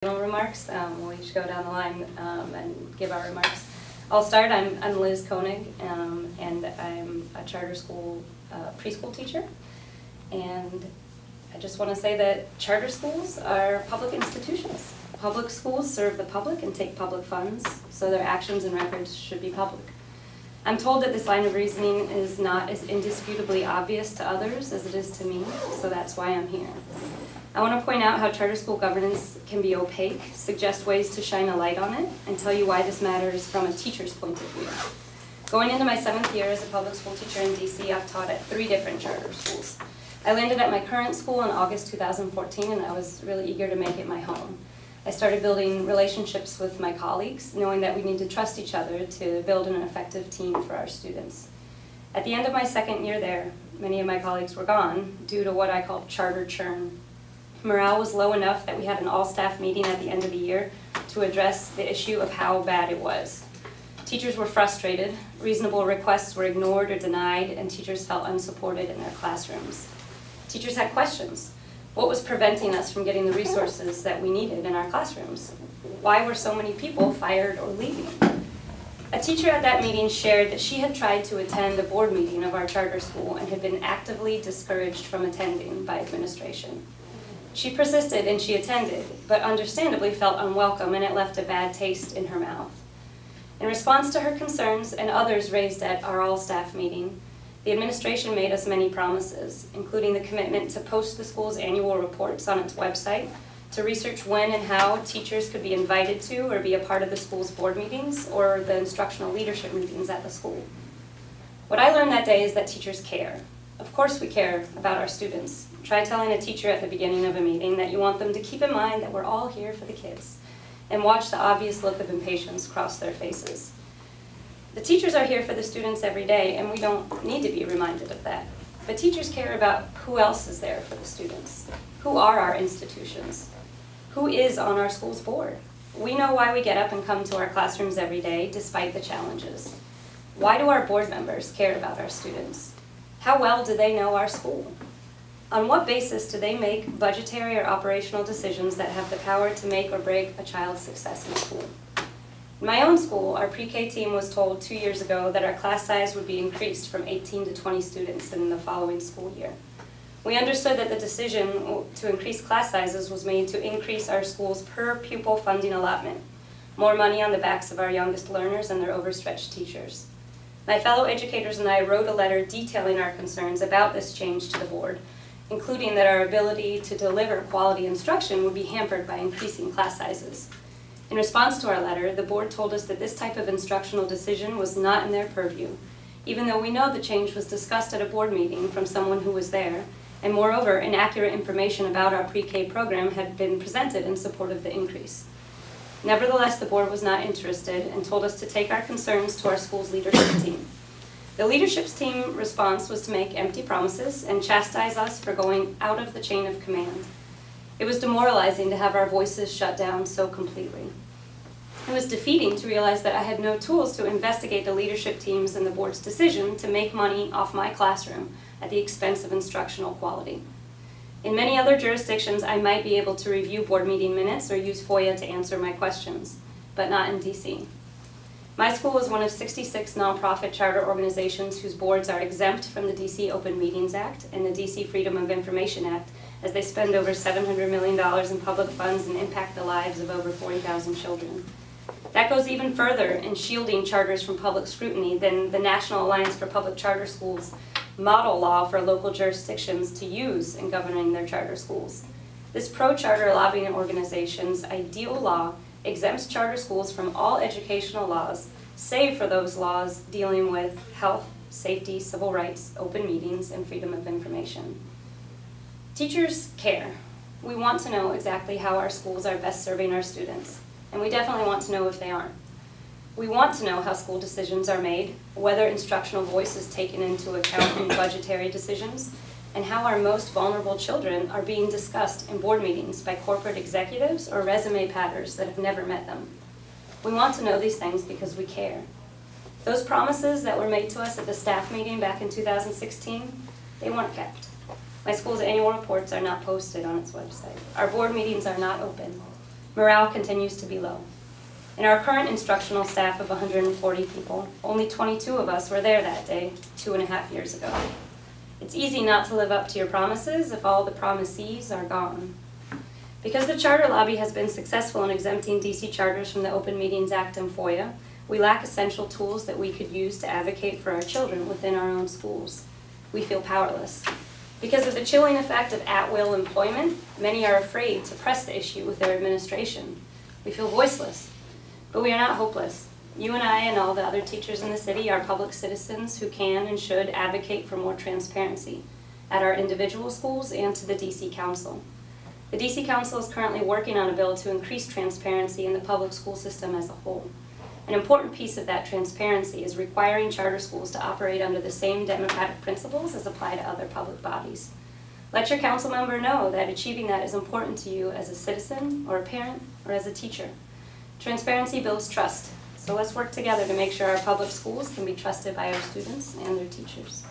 Remarks. We'll each go down the line and give our remarks. I'll start. I'm Liz Koenig, and I'm a charter school preschool teacher. And I just want to say that charter schools are public institutions. Public schools serve the public and take public funds, so their actions and records should be public. I'm told that this line of reasoning is not as indisputably obvious to others as it is to me, so that's why I'm here. I want to point out how charter school governance can be opaque, suggest ways to shine a light on it, and tell you why this matters from a teacher's point of view. Going into my 7th year as a public school teacher in DC, I've taught at 3 different charter schools. I landed at my current school in August 2014, and I was really eager to make it my home. I started building relationships with my colleagues, knowing that we need to trust each other to build an effective team for our students. At the end of my 2nd year there, many of my colleagues were gone due to what I call charter churn. Morale was low enough that we had an all-staff meeting at the end of the year to address the issue of how bad it was. Teachers were frustrated, reasonable requests were ignored or denied, and teachers felt unsupported in their classrooms. Teachers had questions. What was preventing us from getting the resources that we needed in our classrooms? Why were so many people fired or leaving? A teacher at that meeting shared that she had tried to attend a board meeting of our charter school and had been actively discouraged from attending by administration. She persisted and she attended, but understandably felt unwelcome, and it left a bad taste in her mouth. In response to her concerns and others raised at our all-staff meeting, the administration made us many promises, including the commitment to post the school's annual reports on its website, to research when and how teachers could be invited to or be a part of the school's board meetings or the instructional leadership meetings at the school. What I learned that day is that teachers care. Of course we care about our students. Try telling a teacher at the beginning of a meeting that you want them to keep in mind that we're all here for the kids, and watch the obvious look of impatience cross their faces. The teachers are here for the students every day, and we don't need to be reminded of that. But teachers care about who else is there for the students. Who are our institutions? Who is on our school's board? We know why we get up and come to our classrooms every day, despite the challenges. Why do our board members care about our students? How well do they know our school? On what basis do they make budgetary or operational decisions that have the power to make or break a child's success in school? In my own school, our pre-K team was told 2 years ago that our class size would be increased from 18 to 20 students in the following school year. We understood that the decision to increase class sizes was made to increase our school's per pupil funding allotment, more money on the backs of our youngest learners and their overstretched teachers. My fellow educators and I wrote a letter detailing our concerns about this change to the board, including that our ability to deliver quality instruction would be hampered by increasing class sizes. In response to our letter, the board told us that this type of instructional decision was not in their purview, even though we know the change was discussed at a board meeting from someone who was there, and moreover, inaccurate information about our pre-K program had been presented in support of the increase. Nevertheless, the board was not interested and told us to take our concerns to our school's leadership team. The leadership team response was to make empty promises and chastise us for going out of the chain of command. It was demoralizing to have our voices shut down so completely. It was defeating to realize that I had no tools to investigate the leadership team's and the board's decision to make money off my classroom at the expense of instructional quality. In many other jurisdictions, I might be able to review board meeting minutes or use FOIA to answer my questions, but not in DC. My school is one of 66 nonprofit charter organizations whose boards are exempt from the DC Open Meetings Act and the DC Freedom of Information Act, as they spend over $700 million in public funds and impact the lives of over 40,000 children. That goes even further in shielding charters from public scrutiny than the National Alliance for Public Charter Schools model law for local jurisdictions to use in governing their charter schools. This pro-charter lobbying organization's ideal law exempts charter schools from all educational laws, save for those laws dealing with health, safety, civil rights, open meetings, and freedom of information. Teachers care. We want to know exactly how our schools are best serving our students, and we definitely want to know if they aren't. We want to know how school decisions are made, whether instructional voice is taken into account in budgetary decisions, and how our most vulnerable children are being discussed in board meetings by corporate executives or resume patters that have never met them. We want to know these things because we care. Those promises that were made to us at the staff meeting back in 2016, they weren't kept. My school's annual reports are not posted on its website. Our board meetings are not open. Morale continues to be low. In our current instructional staff of 140 people, only 22 of us were there that day 2.5 years ago. It's easy not to live up to your promises if all the promisees are gone. Because the charter lobby has been successful in exempting DC charters from the Open Meetings Act and FOIA, we lack essential tools that we could use to advocate for our children within our own schools. We feel powerless. Because of the chilling effect of at-will employment, many are afraid to press the issue with their administration. We feel voiceless, but we are not hopeless. You and I and all the other teachers in the city are public citizens who can and should advocate for more transparency at our individual schools and to the DC Council. The DC Council is currently working on a bill to increase transparency in the public school system as a whole. An important piece of that transparency is requiring charter schools to operate under the same democratic principles as apply to other public bodies. Let your council member know that achieving that is important to you as a citizen or a parent or as a teacher. Transparency builds trust, so let's work together to make sure our public schools can be trusted by our students and their teachers.